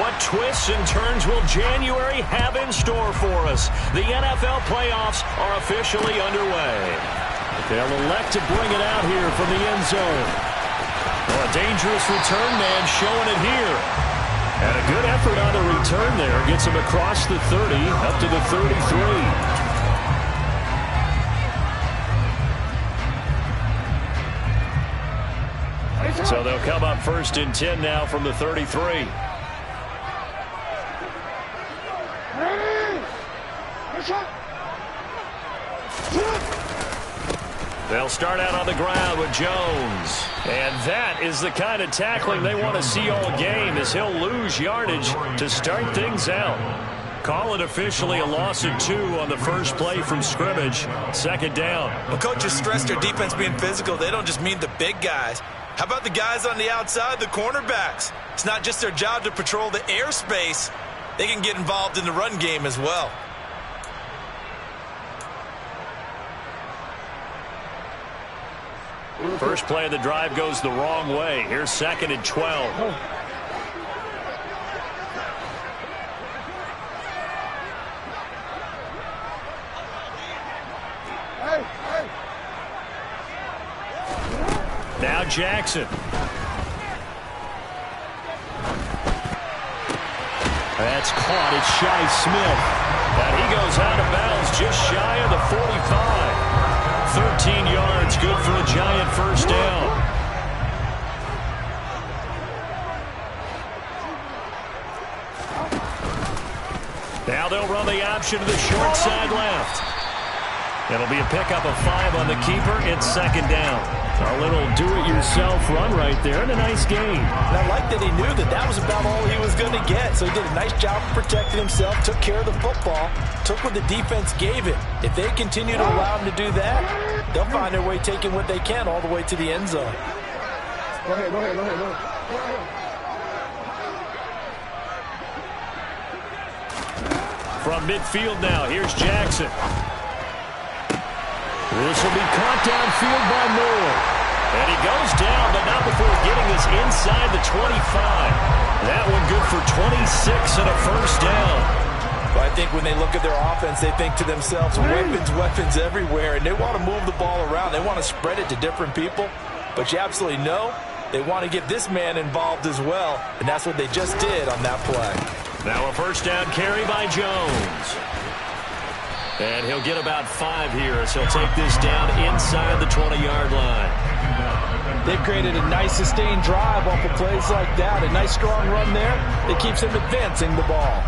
What twists and turns will January have in store for us? The NFL playoffs are officially underway. They'll elect to bring it out here from the end zone. Well, a dangerous return man showing it here. And a good effort on the return there. Gets him across the 30, up to the 33. So they'll come up 1st and 10 now from the 33. They'll start out on the ground with Jones. And that is the kind of tackling they want to see all game, as he'll lose yardage to start things out. Call it officially a loss of 2 on the first play from scrimmage. 2nd down. Well, coaches stress their defense being physical. They don't just mean the big guys. How about the guys on the outside, the cornerbacks? It's not just their job to patrol the airspace. They can get involved in the run game as well. First play of the drive goes the wrong way. Here's 2nd and 12. Now Jackson. That's caught. It's Shi Smith. And he goes out of bounds just shy of the 45. 13 yards, good for a Giant first down. Now they'll run the option to the short side left. It'll be a pickup of 5 on the keeper. It's 2nd down. A little do-it-yourself run right there, and a nice gain. And I like that he knew that that was about all he was going to get. So he did a nice job of protecting himself, took care of the football, took what the defense gave him. If they continue to allow him to do that, they'll find their way taking what they can all the way to the end zone. Go ahead. From midfield now, here's Jackson. This will be caught downfield by Moore. And he goes down, but not before getting this inside the 25. That one good for 26 and a first down. But I think when they look at their offense, they think to themselves, weapons everywhere, and they want to move the ball around. They want to spread it to different people. But you absolutely know they want to get this man involved as well, and that's what they just did on that play. Now a first down carry by Jones. And he'll get about 5 here as he'll take this down inside the 20-yard line. They've created a nice sustained drive off of plays like that. A nice strong run there that keeps him advancing the ball.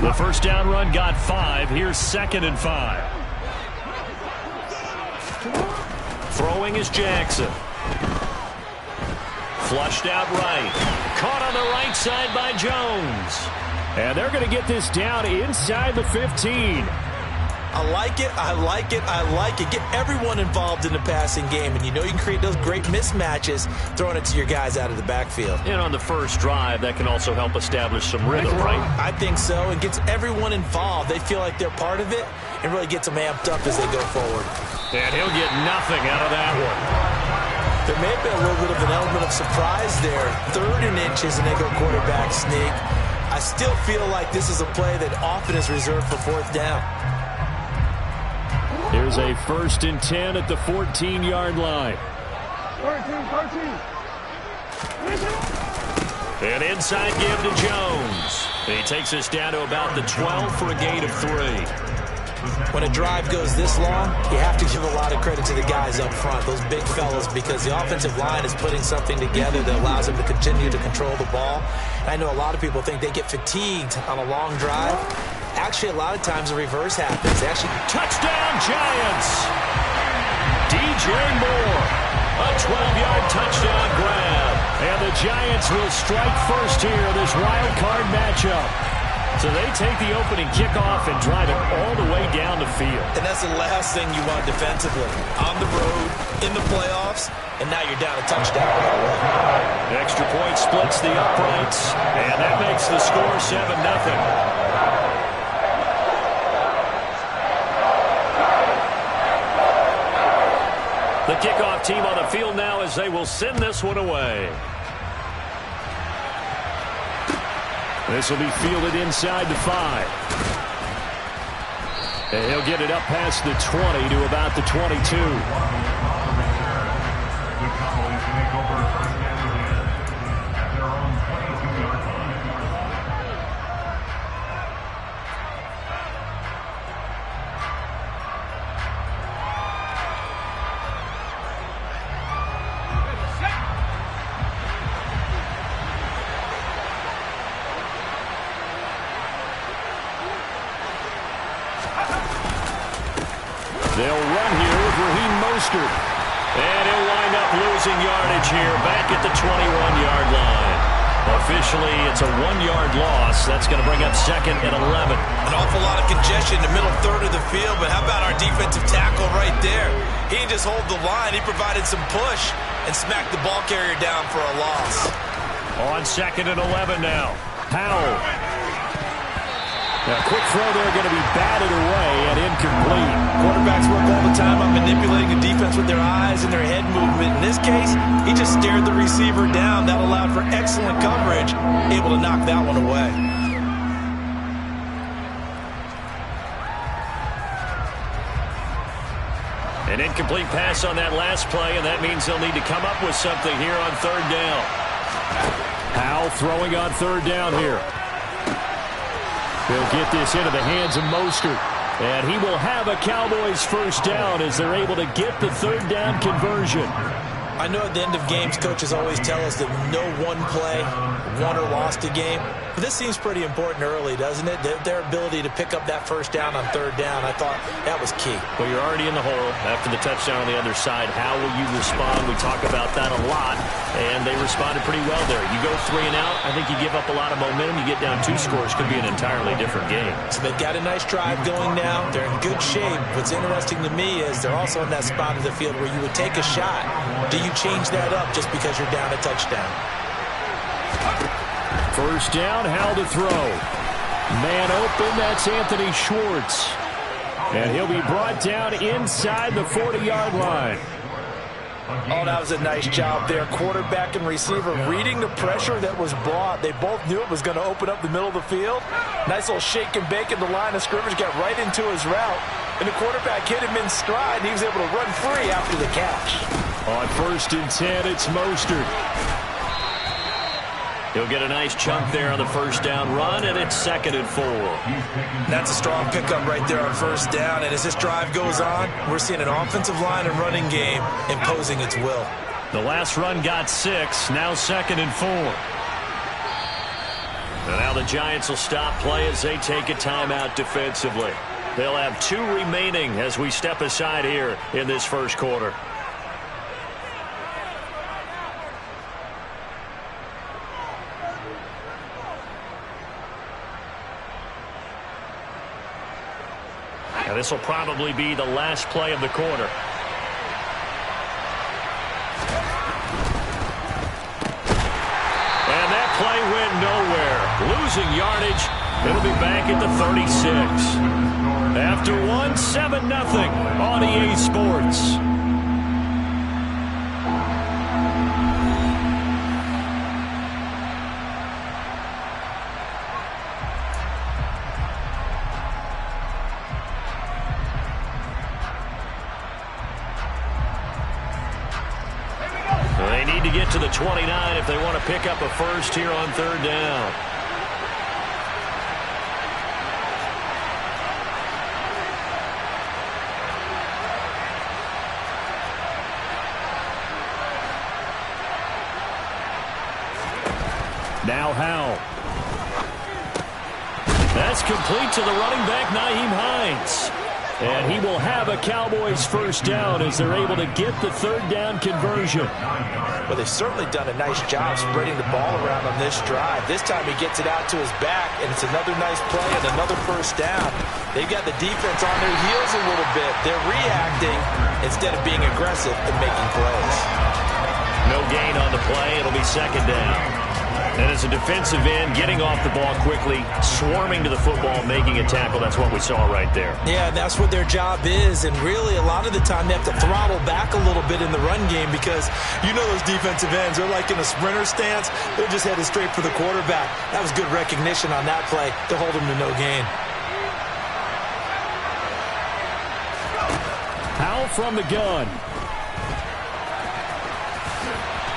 The first down run got 5. Here's 2nd and 5. Throwing is Jackson. Flushed out right. Caught on the right side by Jones. And they're going to get this down inside the 15. I like it. Get everyone involved in the passing game. And you know you can create those great mismatches throwing it to your guys out of the backfield. And on the first drive, that can also help establish some rhythm, right? I think so. It gets everyone involved. They feel like they're part of it and really gets them amped up as they go forward. And he'll get nothing out of that one. There may have been a little bit of an element of surprise there. 3rd and inches, and they go quarterback sneak. I still feel like this is a play that often is reserved for 4th down. Here's a 1st and 10 at the 14-yard line. 13. An inside give to Jones. He takes us down to about the 12 for a gain of 3. When a drive goes this long, you have to give a lot of credit to the guys up front, those big fellas, because the offensive line is putting something together that allows them to continue to control the ball. And I know a lot of people think they get fatigued on a long drive. Actually, a lot of times the reverse happens. They actually touchdown Giants! DJ Moore, a 12-yard touchdown grab. And the Giants will strike first here in this wild card matchup. So they take the opening kickoff and drive it all the way down the field. And that's the last thing you want defensively. On the road, in the playoffs, and now you're down a touchdown right away. Extra point splits the uprights, and that makes the score 7-0. The kickoff team on the field now as they will send this one away. This will be fielded inside the 5. And he'll get it up past the 20 to about the 22. They'll run here with Raheem Mostert. And he'll wind up losing yardage here back at the 21-yard line. Officially, it's a 1-yard loss. That's going to bring up 2nd and 11. An awful lot of congestion in the middle third of the field, but how about our defensive tackle right there? He didn't just hold the line. He provided some push and smacked the ball carrier down for a loss. On 2nd and 11 now. Powell. Now, quick throw there going to be batted away and incomplete. Quarterbacks work all the time on manipulating the defense with their eyes and their head movement. In this case, he just stared the receiver down. That allowed for excellent coverage, able to knock that one away. An incomplete pass on that last play, and that means they'll need to come up with something here on 3rd down. Powell throwing on 3rd down here. They'll get this into the hands of Mostert. And he will have a Cowboys first down as they're able to get the 3rd down conversion. I know at the end of games, coaches always tell us that no one play won or lost a game. But this seems pretty important early, doesn't it? Their ability to pick up that first down on 3rd down, I thought that was key. Well, you're already in the hole after the touchdown on the other side. How will you respond? We talk about that a lot, and they responded pretty well there. You go 3 and out, I think you give up a lot of momentum. You get down 2 scores, could be an entirely different game. So they've got a nice drive going now. They're in good shape. What's interesting to me is they're also in that spot of the field where you would take a shot. Do you change that up just because you're down a touchdown? First down, how to throw. Man open, that's Anthony Schwartz. And he'll be brought down inside the 40-yard line. Oh, that was a nice job there. Quarterback and receiver reading the pressure that was brought. They both knew it was going to open up the middle of the field. Nice little shake and bake in the line of scrimmage, got right into his route. And the quarterback hit him in stride, and he was able to run free after the catch. On 1st and 10, it's Mostert. He'll get a nice chunk there on the first down run, and it's 2nd and 4. That's a strong pickup right there on first down. And as this drive goes on, we're seeing an offensive line and running game imposing its will. The last run got 6, now 2nd and 4. And now the Giants will stop play as they take a timeout defensively. They'll have 2 remaining as we step aside here in this first quarter. Now this will probably be the last play of the quarter. And that play went nowhere. Losing yardage. It'll be back at the 36. After 1, 7-0 on EA Sports. They need to get to the 29 if they want to pick up a first here on 3rd down. Now Howell. That's complete to the running back, Nyheim Hines. And he will have a Cowboys first down as they're able to get the 3rd down conversion. Well, they've certainly done a nice job spreading the ball around on this drive. This time he gets it out to his back, and it's another nice play and another first down. They've got the defense on their heels a little bit. They're reacting instead of being aggressive and making plays. No gain on the play. It'll be 2nd down. And as as a defensive end, getting off the ball quickly, swarming to the football, making a tackle. That's what we saw right there. Yeah, that's what their job is, and really a lot of the time they have to throttle back a little bit in the run game because you know those defensive ends, they're like in a sprinter stance. They're just headed straight for the quarterback. That was good recognition on that play to hold them to no gain. Powell from the gun.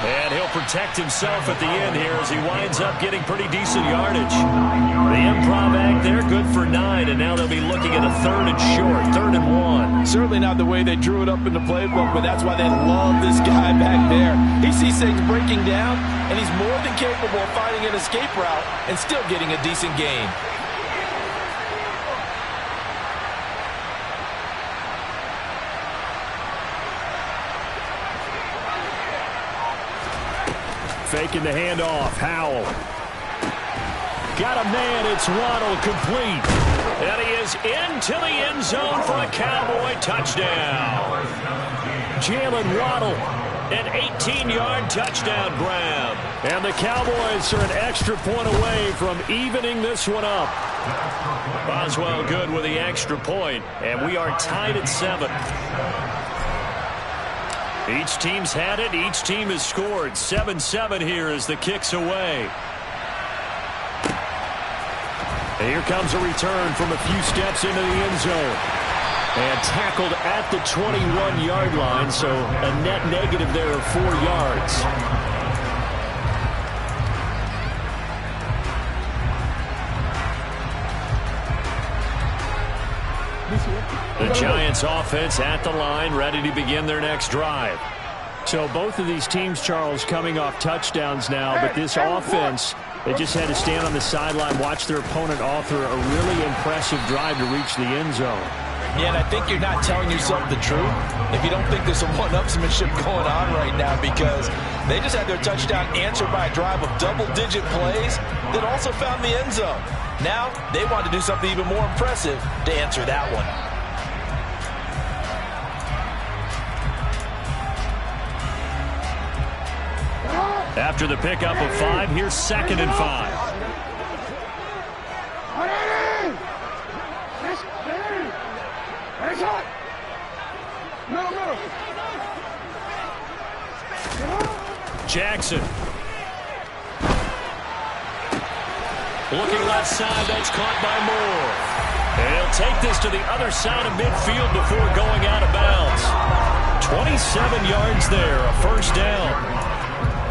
And he'll protect himself at the end here as he winds up getting pretty decent yardage. The improv act there, good for 9, and now they'll be looking at a 3rd and short, 3rd and 1. Certainly not the way they drew it up in the playbook, but that's why they love this guy back there. He sees things breaking down, and he's more than capable of finding an escape route and still getting a decent gain. Faking the handoff. Howell. Got a man. It's Waddle, complete. And he is into the end zone for a Cowboy touchdown. Jalen Waddle, an 18-yard touchdown grab. And the Cowboys are an extra point away from evening this one up. Boswell good with the extra point, and we are tied at 7. Each team's had it. Each team has scored. 7-7 here as the kick's away. And here comes a return from a few steps into the end zone. And tackled at the 21-yard line, so a net negative there of 4 yards. The Giants offense at the line, ready to begin their next drive. So both of these teams, Charles, coming off touchdowns now, but this offense, they just had to stand on the sideline, watch their opponent author a really impressive drive to reach the end zone. Yeah, and I think you're not telling yourself the truth if you don't think there's some one-upsmanship going on right now, because they just had their touchdown answered by a drive of double-digit plays that also found the end zone. Now they want to do something even more impressive to answer that one. After the pickup of 5, here's 2nd and 5. Jackson. Looking left side, that's caught by Moore. And he'll take this to the other side of midfield before going out of bounds. 27 yards there, a first down.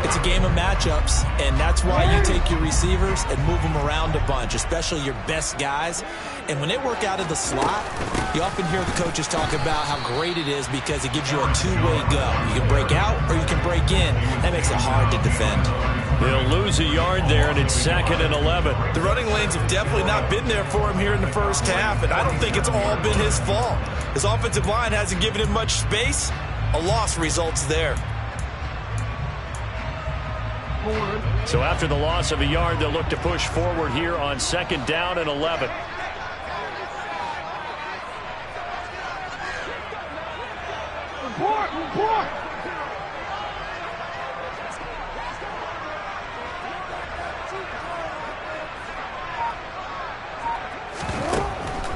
It's a game of matchups, and that's why you take your receivers and move them around a bunch, especially your best guys. And when they work out of the slot, you often hear the coaches talk about how great it is because it gives you a two-way go. You can break out or you can break in. That makes it hard to defend. They'll lose a yard there, and it's 2nd and 11. The running lanes have definitely not been there for him here in the first half, and I don't think it's all been his fault. His offensive line hasn't given him much space. A loss results there. So after the loss of a yard, they'll look to push forward here on 2nd down and 11.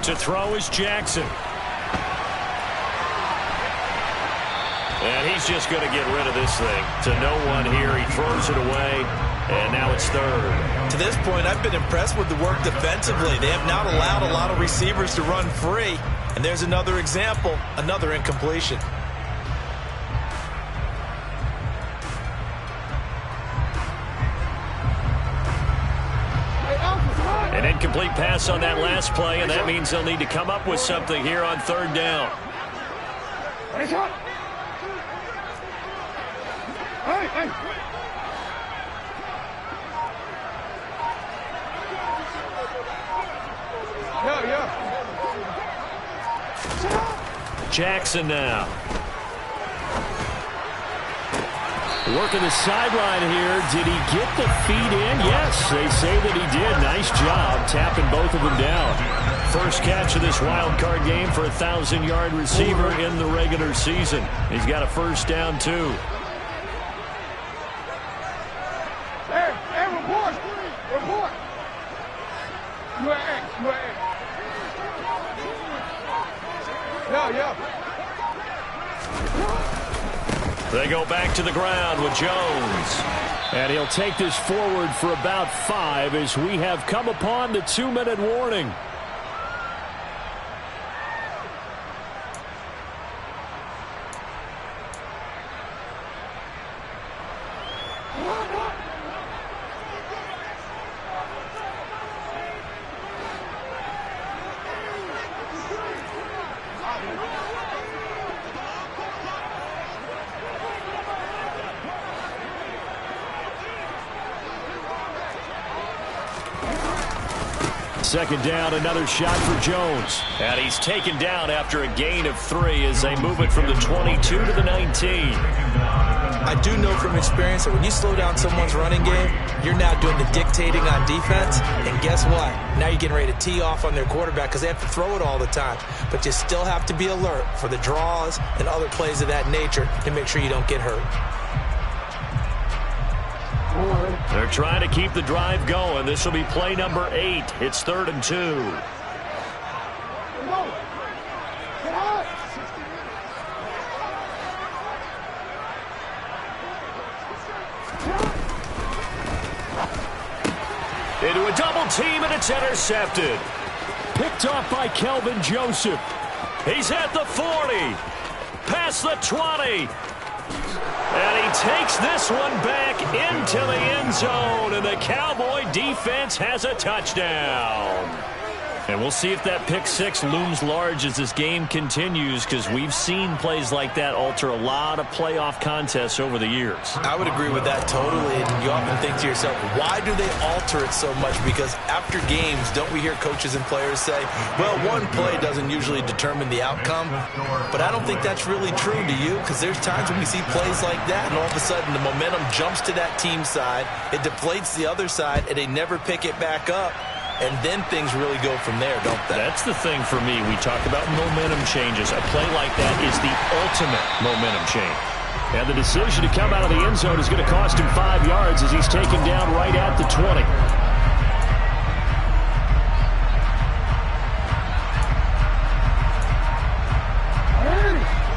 To throw is Jackson. And he's just going to get rid of this thing. To no one here. He throws it away. And now it's 3rd. To this point, I've been impressed with the work defensively. They have not allowed a lot of receivers to run free. And there's another example, another incompletion. An incomplete pass on that last play, and that means they'll need to come up with something here on 3rd down. Jackson now. Working the sideline here. Did he get the feet in? Yes, they say that he did. Nice job tapping both of them down. First catch of this wild card game for a 1,000-yard receiver in the regular season. He's got a first down, too. Hey, report! to the ground with Jones. And he'll take this forward for about 5 as we have come upon the 2-minute warning. Second down, another shot for Jones. And he's taken down after a gain of 3 as they move it from the 22 to the 19. I do know from experience that when you slow down someone's running game, you're now doing the dictating on defense. And guess what? Now you're getting ready to tee off on their quarterback because they have to throw it all the time. But you still have to be alert for the draws and other plays of that nature to make sure you don't get hurt. They're trying to keep the drive going. This will be play number 8. It's 3rd and 2. Into a double team, and it's intercepted. Picked off by Kelvin Joseph. He's at the 40. Past the 20. And he takes this one back into the end zone, and the Cowboy defense has a touchdown. And we'll see if that pick 6 looms large as this game continues, because we've seen plays like that alter a lot of playoff contests over the years. I would agree with that totally, and you often think to yourself, why do they alter it so much? Because after games, don't we hear coaches and players say, well, one play doesn't usually determine the outcome, but I don't think that's really true, do you? Because there's times when we see plays like that, and all of a sudden the momentum jumps to that team side, it deflates the other side, and they never pick it back up. And then things really go from there, don't they? That's the thing for me. We talk about momentum changes. A play like that is the ultimate momentum change. And the decision to come out of the end zone is going to cost him 5 yards as he's taken down right at the 20.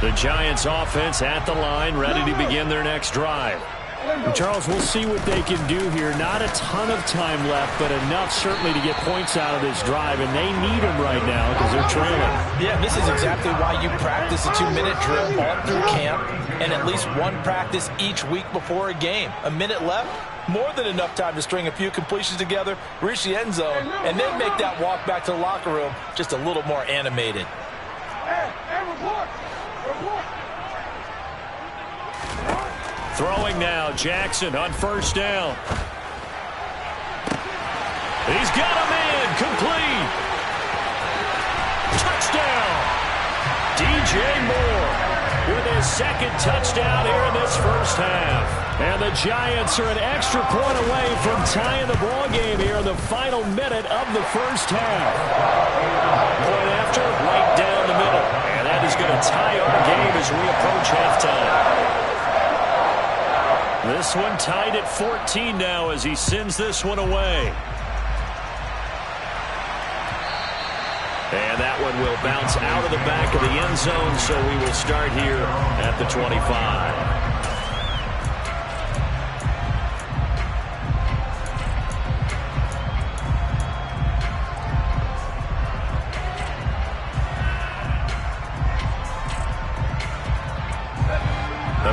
The Giants offense at the line, ready to begin their next drive. And Charles, we'll see what they can do here. Not a ton of time left, but enough certainly to get points out of this drive, and they need them right now because they're trailing. Yeah, this is exactly why you practice a 2-minute drill all through camp and at least one practice each week before a game. A minute left, more than enough time to string a few completions together, reach the end zone, and then make that walk back to the locker room just a little more animated. Throwing now, Jackson on first down. He's got him in, complete. Touchdown. DJ Moore with his second touchdown here in this first half. And the Giants are an extra point away from tying the ball game here in the final minute of the first half. Point after, right down the middle. And that is going to tie our game as we approach halftime. This one tied at 14 now as he sends this one away. And that one will bounce out of the back of the end zone, so we will start here at the 25.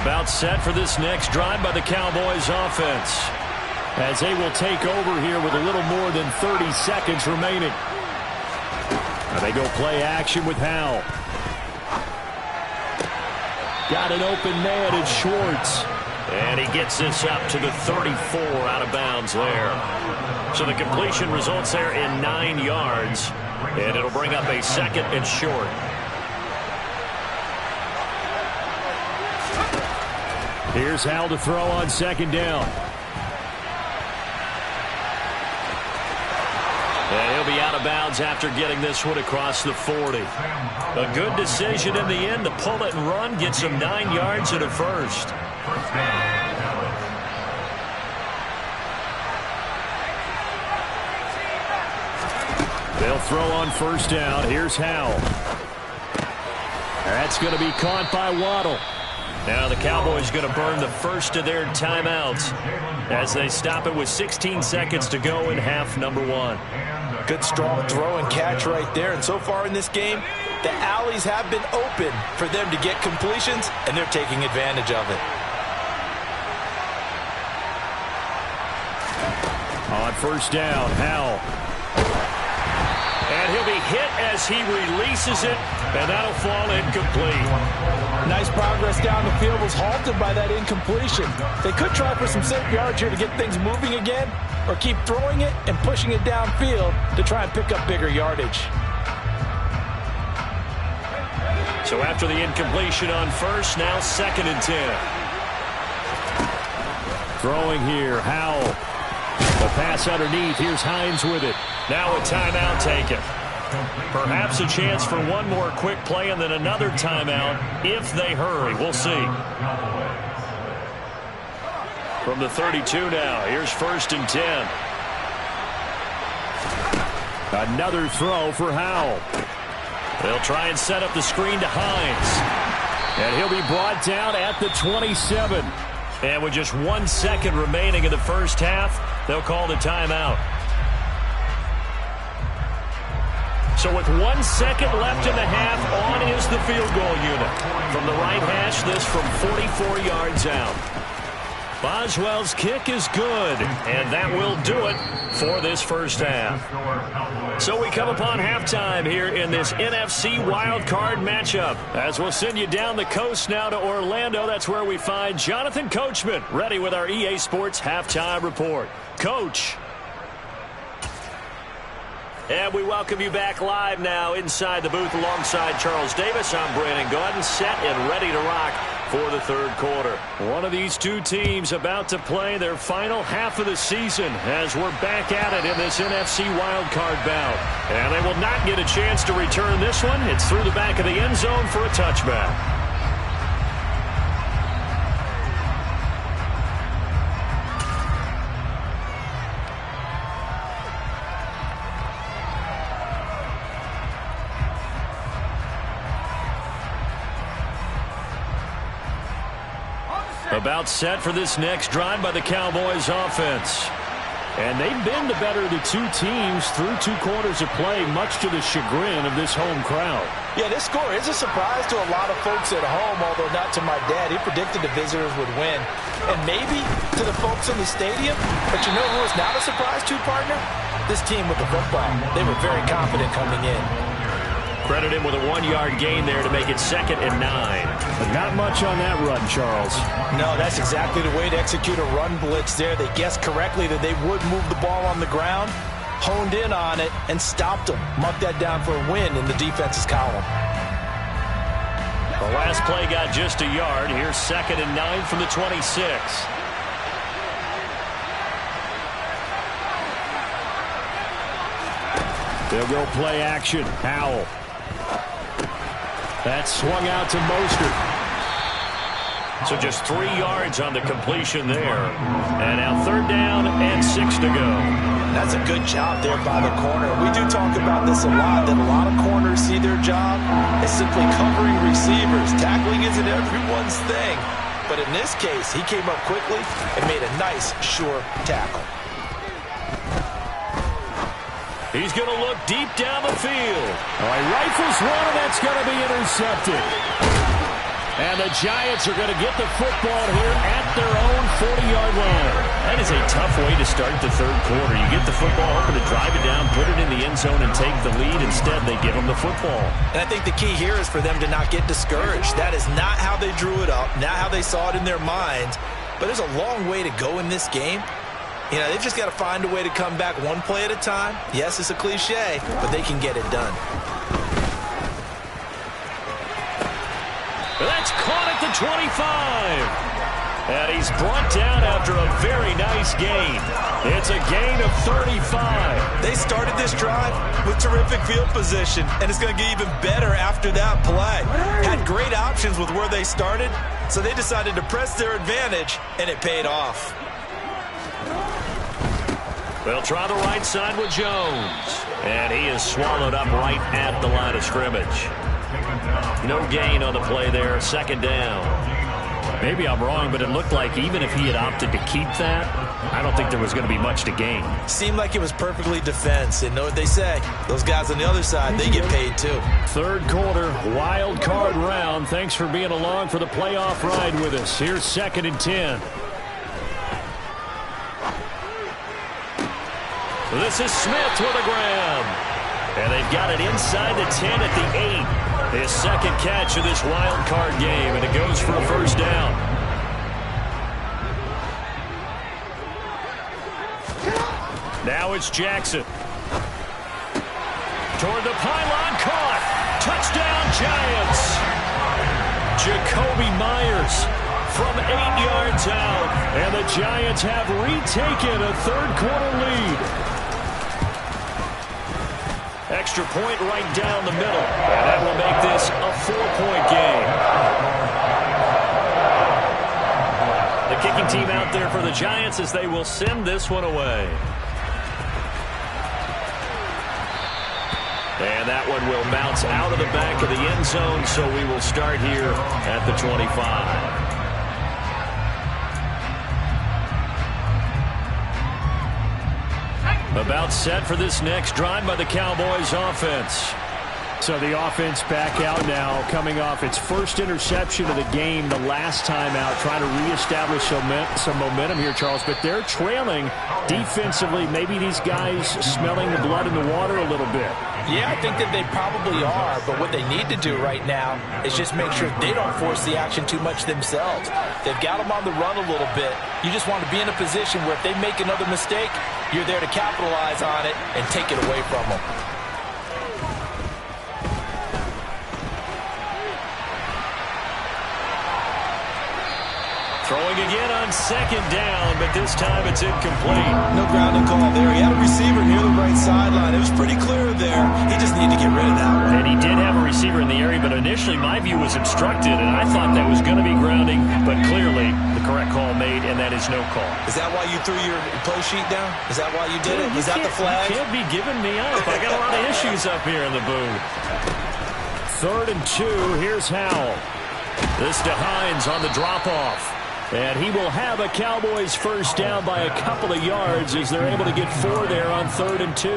About set for this next drive by the Cowboys offense, as they will take over here with a little more than 30 seconds remaining. Now they go play action with Howell. Got an open man in Schwartz. And he gets this up to the 34 out of bounds there. So the completion results there in 9 yards. And it'll bring up a 2nd and short. Here's Howell to throw on 2nd down. And he'll be out of bounds after getting this one across the 40. A good decision in the end to pull it and run, gets him 9 yards and a first. They'll throw on first down. Here's Howell. That's going to be caught by Waddle. Now the Cowboys going to burn the first of their timeouts as they stop it with 16 seconds to go in half number 1. Good strong throw and catch right there. And so far in this game, the alleys have been open for them to get completions, and they're taking advantage of it. On first down, Howell. And he'll be hit as he releases it, and that'll fall incomplete. Nice progress down the field was halted by that incompletion. They could try for some safe yards here to get things moving again, or keep throwing it and pushing it downfield to try and pick up bigger yardage. So after the incompletion on first, now 2nd and 10. Throwing here, Howell. The pass underneath. Here's Hines with it. Now a timeout taken. Perhaps a chance for one more quick play and then another timeout if they hurry. We'll see. From the 32 now, here's 1st and 10. Another throw for Howell. They'll try and set up the screen to Hines. And he'll be brought down at the 27. And with just 1 second remaining in the first half, they'll call the timeout. So with 1 second left in the half, on is the field goal unit. From the right hash, this from 44 yards out. Boswell's kick is good, and that will do it for this first half. So we come upon halftime here in this NFC wildcard matchup. As we'll send you down the coast now to Orlando, that's where we find Jonathan Coachman ready with our EA Sports halftime report. Coach. And we welcome you back live now inside the booth alongside Charles Davis. I'm Brandon Gaudin, set and ready to rock for the third quarter. One of these two teams about to play their final half of the season as we're back at it in this NFC wildcard bout. And they will not get a chance to return this one. It's through the back of the end zone for a touchback. About set for this next drive by the Cowboys offense. And they've been the better of the two teams through 2 quarters of play, much to the chagrin of this home crowd. Yeah, this score is a surprise to a lot of folks at home, although not to my dad. He predicted the visitors would win. And maybe to the folks in the stadium. But you know who is not a surprise to, partner? This team with the football. They were very confident coming in. Credit him with a 1-yard gain there to make it 2nd and 9. But not much on that run, Charles. No, that's exactly the way to execute a run blitz there. They guessed correctly that they would move the ball on the ground, honed in on it, and stopped them. Mark that down for a win in the defense's column. The last play got just a yard. Here's 2nd and 9 from the 26. They'll go play action. Howell. That swung out to Mostert. So just 3 yards on the completion there. And now 3rd down and 6 to go. That's a good job there by the corner. We do talk about this a lot, that a lot of corners see their job as simply covering receivers. Tackling isn't everyone's thing. But in this case, he came up quickly and made a nice, sure tackle. He's going to look deep down the field. Oh, he rifles one, and that's going to be intercepted. And the Giants are going to get the football here at their own 40-yard line. That is a tough way to start the third quarter. You get the football, hoping to drive it down, put it in the end zone, and take the lead. Instead, they give them the football. And I think the key here is for them to not get discouraged. That is not how they drew it up, not how they saw it in their minds. But there's a long way to go in this game. You know, they've just got to find a way to come back one play at a time. Yes, it's a cliche, but they can get it done. That's caught at the 25. And he's brought down after a very nice gain. It's a gain of 35. They started this drive with terrific field position, and it's going to get even better after that play. Had great options with where they started, so they decided to press their advantage, and it paid off. They'll try the right side with Jones. And he is swallowed up right at the line of scrimmage. No gain on the play there. 2nd down. Maybe I'm wrong, but it looked like even if he had opted to keep that, I don't think there was going to be much to gain. Seemed like it was perfectly defense. And know what they say? Those guys on the other side, they get paid too. Third quarter, wild card round. Thanks for being along for the playoff ride with us. Here's 2nd and 10. This is Smith with a grab. And they've got it inside the 10 at the 8. His second catch of this wild card game, and it goes for a first down. Now it's Jackson. Toward the pylon, caught. Touchdown, Giants. Jacoby Myers from 8 yards out, and the Giants have retaken a third-quarter lead. Extra point right down the middle, and that will make this a 4-point game. The kicking team out there for the Giants as they will send this one away. And that one will bounce out of the back of the end zone, so we will start here at the 25. About set for this next drive by the Cowboys offense. So the offense back out now, coming off its first interception of the game the last time out, trying to reestablish some momentum here, Charles. But they're trailing defensively. Maybe these guys smelling the blood in the water a little bit. Yeah, I think that they probably are, but what they need to do right now is just make sure they don't force the action too much themselves. They've got them on the run a little bit. You just want to be in a position where if they make another mistake, you're there to capitalize on it and take it away from them. Throwing again on 2nd down, but this time it's incomplete. No grounding call there. He had a receiver near the right sideline. It was pretty clear there. He just needed to get rid of that one. And he did have a receiver in the area, but initially my view was obstructed, and I thought that was going to be grounding, but clearly the correct call made, and that is no call. Is that why you threw your play sheet down? Is that why you did it? Is that the flag? You can't be giving me up. I got a lot of issues up here in the booth. 3rd and 2. Here's Howell. This to Hines on the drop-off. And he will have a Cowboys first down by a couple of yards as they're able to get 4 there on 3rd and 2.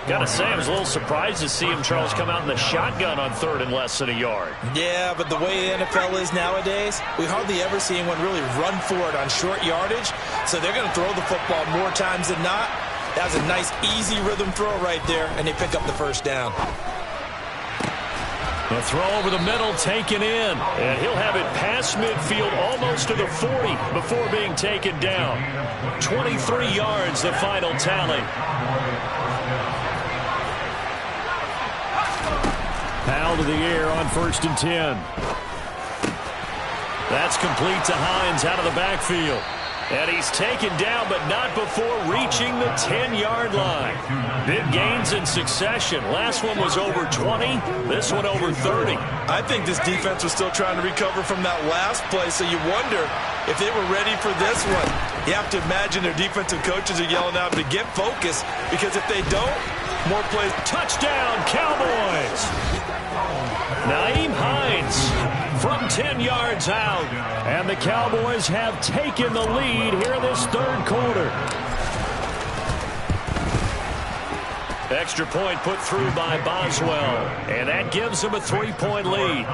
Got to say, I was a little surprised to see him, Charles, come out in the shotgun on 3rd and less than a yard. Yeah, but the way the NFL is nowadays, we hardly ever see anyone really run for it on short yardage. So they're going to throw the football more times than not. That was a nice, easy rhythm throw right there, and they pick up the first down. The throw over the middle taken in, and he'll have it past midfield almost to the 40 before being taken down. 23 yards, the final tally. Powell to the air on 1st and 10. That's complete to Hines out of the backfield. And he's taken down, but not before reaching the 10-yard line. Big gains in succession. Last one was over 20. This one over 30. I think this defense was still trying to recover from that last play, so you wonder if they were ready for this one. You have to imagine their defensive coaches are yelling out to get focused, because if they don't, more plays. Touchdown, Cowboys! Nyheim Hines from 10 yards out. And the Cowboys have taken the lead here in this 3rd quarter. Extra point put through by Boswell. And that gives them a 3-point lead.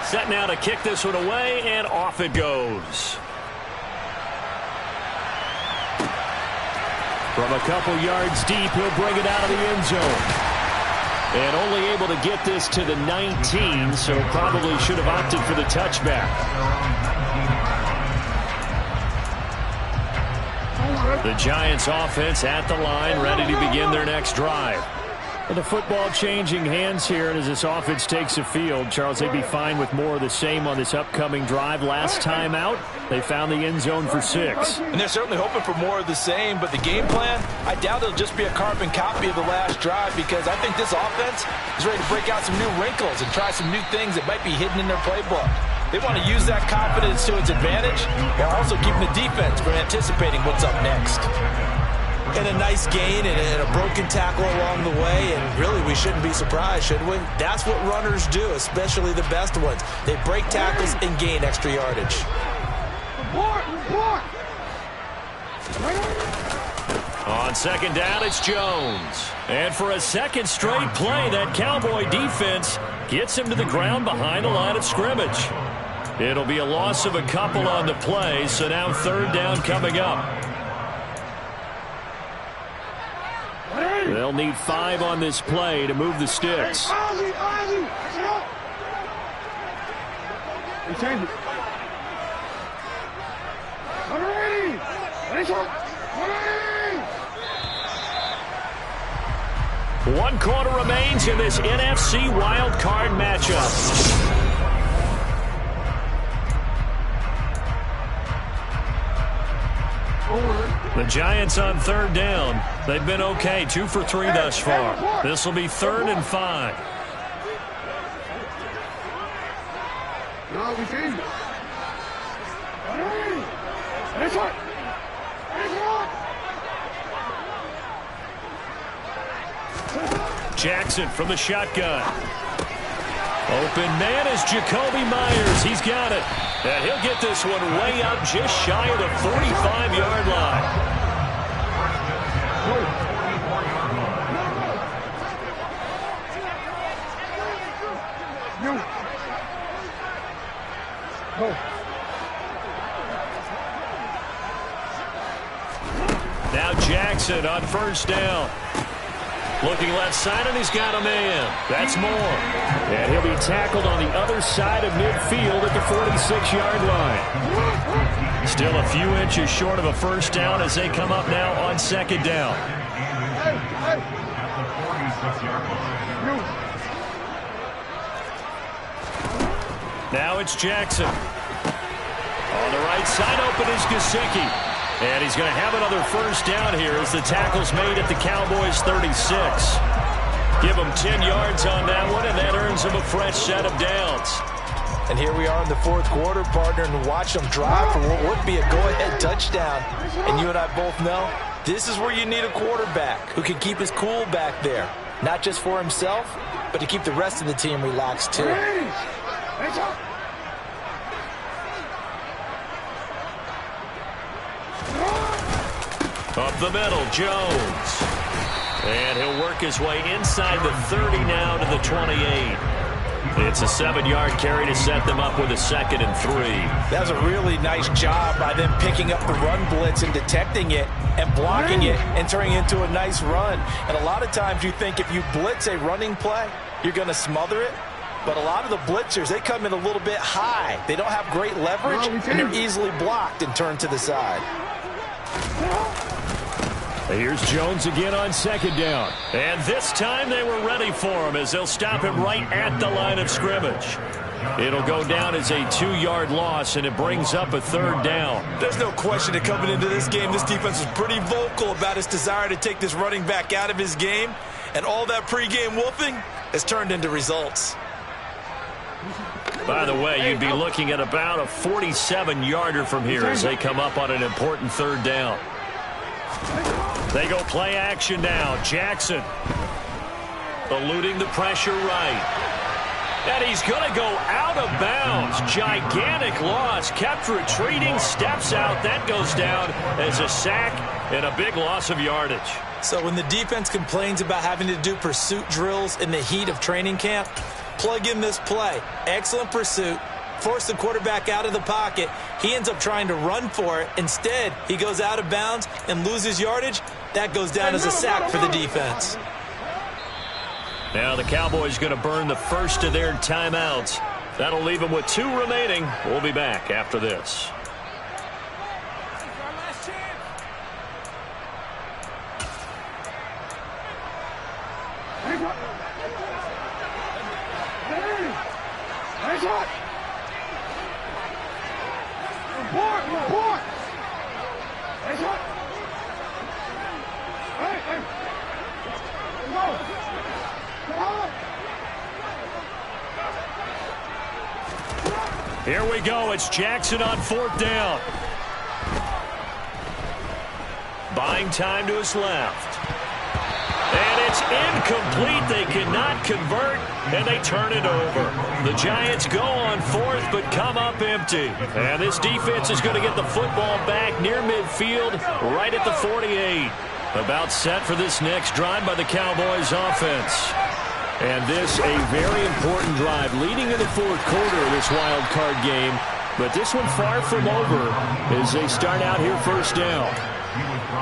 Set now to kick this one away, and off it goes. From a couple yards deep, he'll bring it out of the end zone. And only able to get this to the 19, so probably should have opted for the touchback. The Giants offense at the line, ready to begin their next drive. And the football changing hands here, and as this offense takes the field, Charles, they'd be fine with more of the same on this upcoming drive. Last time out, they found the end zone for 6. And they're certainly hoping for more of the same, but the game plan, I doubt it'll just be a carbon copy of the last drive, because I think this offense is ready to break out some new wrinkles and try some new things that might be hidden in their playbook. They want to use that confidence to its advantage while also keeping the defense from anticipating what's up next. and a nice gain and a broken tackle along the way, and really we shouldn't be surprised, should we? That's what runners do, especially the best ones. They break tackles and gain extra yardage. On second down, it's Jones. And for a second straight play, that Cowboy defense gets him to the ground behind the line of scrimmage. It'll be a loss of a couple on the play, so now third down coming up. They'll need 5 on this play to move the sticks. One quarter remains in this NFC wild card matchup. The Giants on third down. They've been okay, 2 for 3 thus far. This will be 3rd and 5. Jackson from the shotgun. Open man is Jacoby Myers. He's got it. And he'll get this one way up just shy of the 45-yard line. Now Jackson on first down. Looking left side, and he's got a man. That's Moore. And he'll be tackled on the other side of midfield at the 46-yard line. Still a few inches short of a first down as they come up now on second down. Now it's Jackson. On the right side, open is Gesicki. And he's going to have another first down here as the tackle's made at the Cowboys' 36. Give him 10 yards on that one, and that earns him a fresh set of downs. And here we are in the fourth quarter, partner, and watch them drive for what would be a go-ahead touchdown. And you and I both know this is where you need a quarterback who can keep his cool back there. Not just for himself, but to keep the rest of the team relaxed, too. Up the middle, Jones. And he'll work his way inside the 30 now to the 28. It's a 7-yard carry to set them up with a 2nd and 3. That was a really nice job by them picking up the run blitz and detecting it and blocking it and turning it into a nice run. And a lot of times you think if you blitz a running play, you're going to smother it. But a lot of the blitzers, they come in a little bit high. They don't have great leverage, and they're easily blocked and turned to the side. Here's Jones again on second down. And this time they were ready for him as they'll stop him right at the line of scrimmage. It'll go down as a 2-yard loss, and it brings up a 3rd down. There's no question that coming into this game, this defense was pretty vocal about its desire to take this running back out of his game. And all that pregame wolfing has turned into results. By the way, you'd be looking at about a 47-yarder from here as they come up on an important 3rd down. They go play action now. Jackson eluding the pressure right. And he's going to go out of bounds. Gigantic loss. Kept retreating. Steps out. That goes down as a sack and a big loss of yardage. So when the defense complains about having to do pursuit drills in the heat of training camp, plug in this play. Excellent pursuit. Force the quarterback out of the pocket. He ends up trying to run for it. Instead, he goes out of bounds and loses yardage. That goes down as a sack for the defense. Now the Cowboys going to burn the first of their timeouts. That'll leave them with 2 remaining. We'll be back after this. Here we go. It's Jackson on 4th down. Buying time to his left. And it's incomplete. They cannot convert, and they turn it over. The Giants go on fourth, but come up empty. And this defense is going to get the football back near midfield, right at the 48. About set for this next drive by the Cowboys offense. And this a very important drive leading in the fourth quarter of this wild card game. But this one far from over as they start out here first down.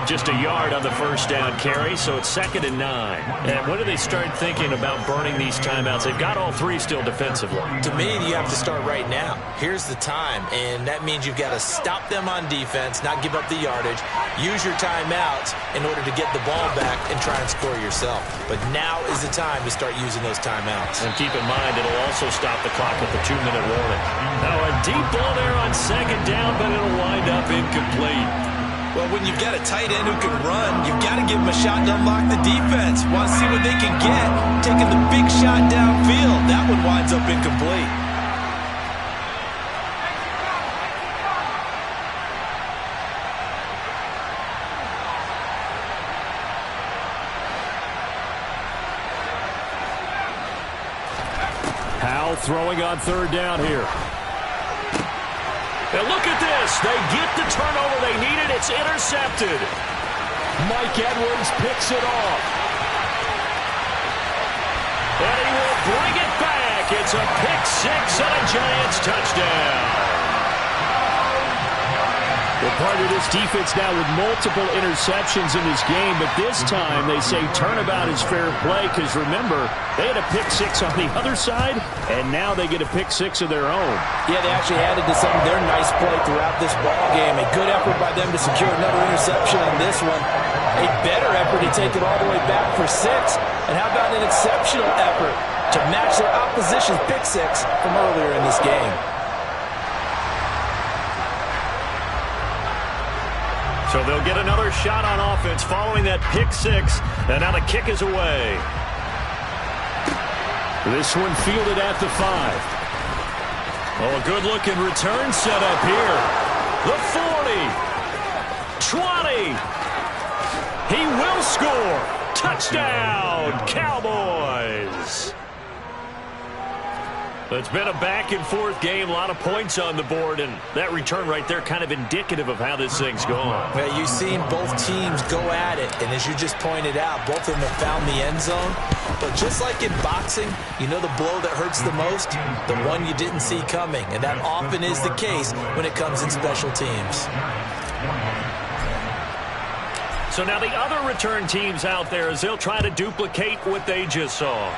Just a yard on the first down carry, so it's 2nd and 9. And when do they start thinking about burning these timeouts? They've got all three still defensively. To me, you have to start right now. Here's the time, and that means you've got to stop them on defense, not give up the yardage, use your timeouts in order to get the ball back and try and score yourself. But now is the time to start using those timeouts. And keep in mind, it'll also stop the clock with the 2-minute warning. Now a deep ball there on 2nd down, but it'll wind up incomplete. Well, when you've got a tight end who can run, you've got to give him a shot to unlock the defense. Want to see what they can get. Taking the big shot downfield. That one winds up incomplete. Powell throwing on 3rd down here. And look at this. They get the turnover they needed. It's intercepted. Mike Edwards picks it off. And he will bring it back. It's a pick 6 and a Giants touchdown. Well, part of this defense now with multiple interceptions in this game, but this time they say turnabout is fair play because, remember, they had a pick 6 on the other side, and now they get a pick 6 of their own. Yeah, they actually added to some of their nice play throughout this ball game. A good effort by them to secure another interception on this one. A better effort to take it all the way back for 6. And how about an exceptional effort to match their opposition's pick 6 from earlier in this game? So they'll get another shot on offense following that pick 6. And now the kick is away. This one fielded at the 5. Oh, a good-looking return set up here. The 40. 20. He will score. Touchdown, Cowboys. It's been a back-and-forth game, a lot of points on the board, and that return right there kind of indicative of how this thing's going. Well, you've seen both teams go at it, and as you just pointed out, both of them have found the end zone. But just like in boxing, you know the blow that hurts the most? The one you didn't see coming, and that often is the case when it comes in special teams. So now the other return teams out there as they'll try to duplicate what they just saw.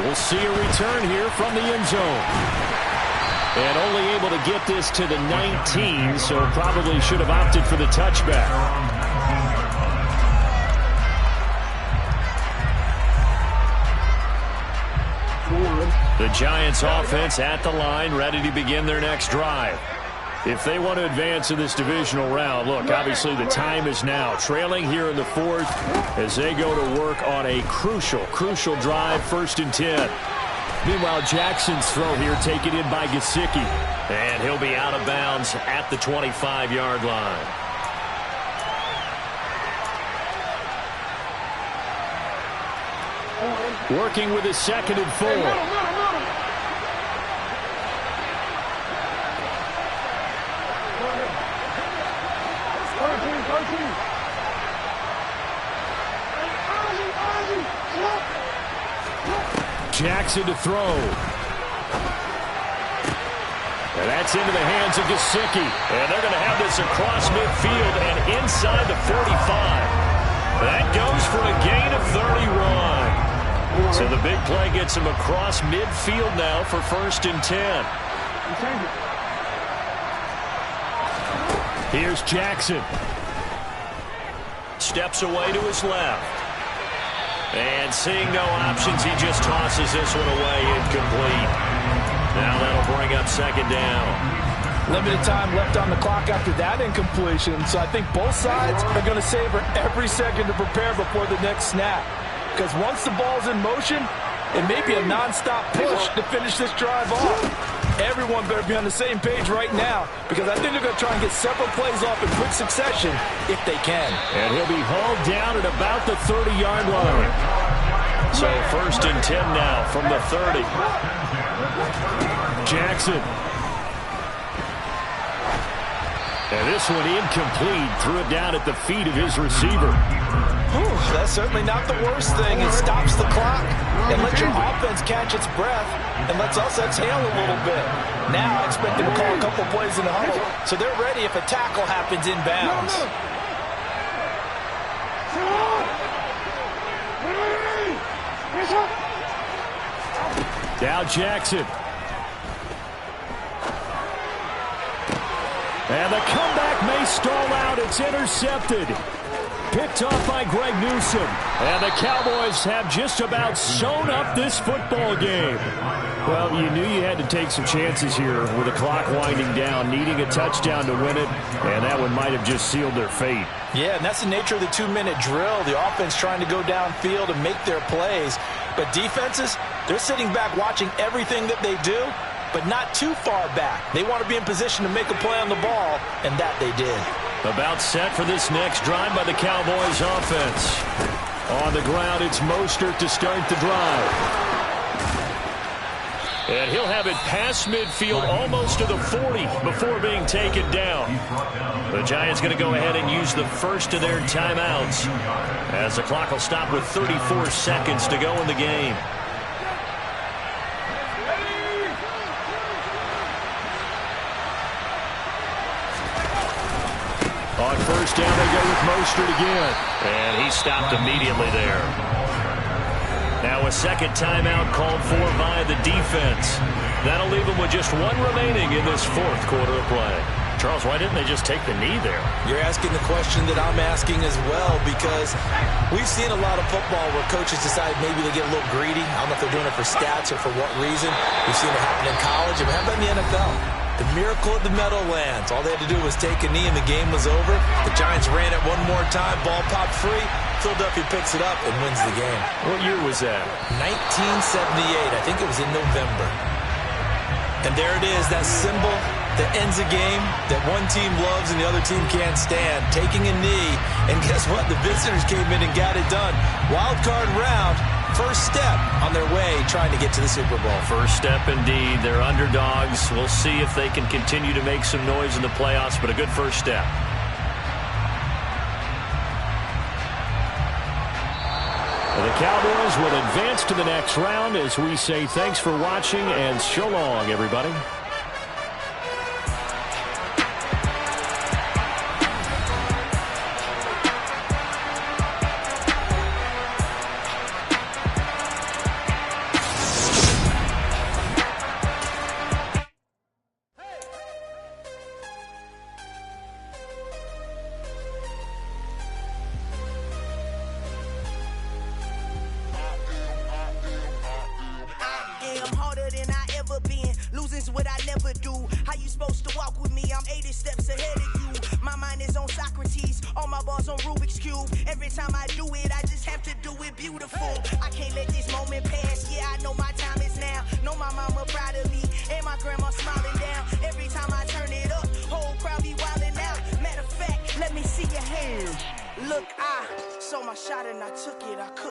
We'll see a return here from the end zone. And only able to get this to the 19, so probably should have opted for the touchback. The Giants offense at the line, ready to begin their next drive. If they want to advance in this divisional round, look, obviously the time is now. Trailing here in the 4th as they go to work on a crucial drive, 1st and 10. Meanwhile, Jackson's throw here taken in by Gesicki. And he'll be out of bounds at the 25-yard line. Working with his 2nd and 4. Jackson to throw. And that's into the hands of Gesicki. And they're going to have this across midfield and inside the 45. That goes for a gain of 31. So the big play gets him across midfield now for 1st and 10. Here's Jackson. Steps away to his left. And seeing no options, he just tosses this one away, incomplete. Now that'll bring up 2nd down. Limited time left on the clock after that incompletion, so I think both sides are going to savor every second to prepare before the next snap. Because once the ball's in motion, it may be a nonstop push to finish this drive off. Everyone better be on the same page right now, because I think they're going to try and get several plays off in quick succession if they can. And he'll be hauled down at about the 30-yard line. So 1st and 10 now from the 30. Jackson. And this one incomplete. Threw it down at the feet of his receiver. Whew, that's certainly not the worst thing. It stops the clock and lets your offense catch its breath and lets us exhale a little bit. Now I expect them to call a couple plays in the huddle, so they're ready if a tackle happens inbounds. Now Jackson. And the comeback may stall out. It's intercepted. Picked off by Greg Newsome. And the Cowboys have just about sewn up this football game. Well, you knew you had to take some chances here with the clock winding down, needing a touchdown to win it, and that one might have just sealed their fate. Yeah, and that's the nature of the 2-minute drill. The offense trying to go downfield and make their plays. But defenses, they're sitting back watching everything that they do, but not too far back. They want to be in position to make a play on the ball, and that they did. About set for this next drive by the Cowboys offense. On the ground, it's Mostert to start the drive. And he'll have it past midfield almost to the 40 before being taken down. The Giants going to go ahead and use the first of their timeouts, as the clock will stop with 34 seconds to go in the game. On first down, they go with Mostert again. And he stopped immediately there. Now a second timeout called for by the defense. That'll leave them with just one remaining in this 4th quarter of play. Charles, why didn't they just take the knee there? You're asking the question that I'm asking as well, because we've seen a lot of football where coaches decide maybe they get a little greedy. I don't know if they're doing it for stats or for what reason. We've seen it happen in college, and we have done in the NFL. The miracle of the Meadowlands. All they had to do was take a knee and the game was over. The Giants ran it one more time. Ball popped free. Philadelphia picks it up and wins the game. What year was that? 1978. I think it was in November. And there it is, that symbol that ends a game that one team loves and the other team can't stand. Taking a knee. And guess what? The visitors came in and got it done. Wild card round. First step on their way trying to get to the Super Bowl. First step indeed. They're underdogs. We'll see if they can continue to make some noise in the playoffs, but a good first step. The Cowboys will advance to the next round as we say thanks for watching and so long, everybody. Look, I saw my shot and I took it. I could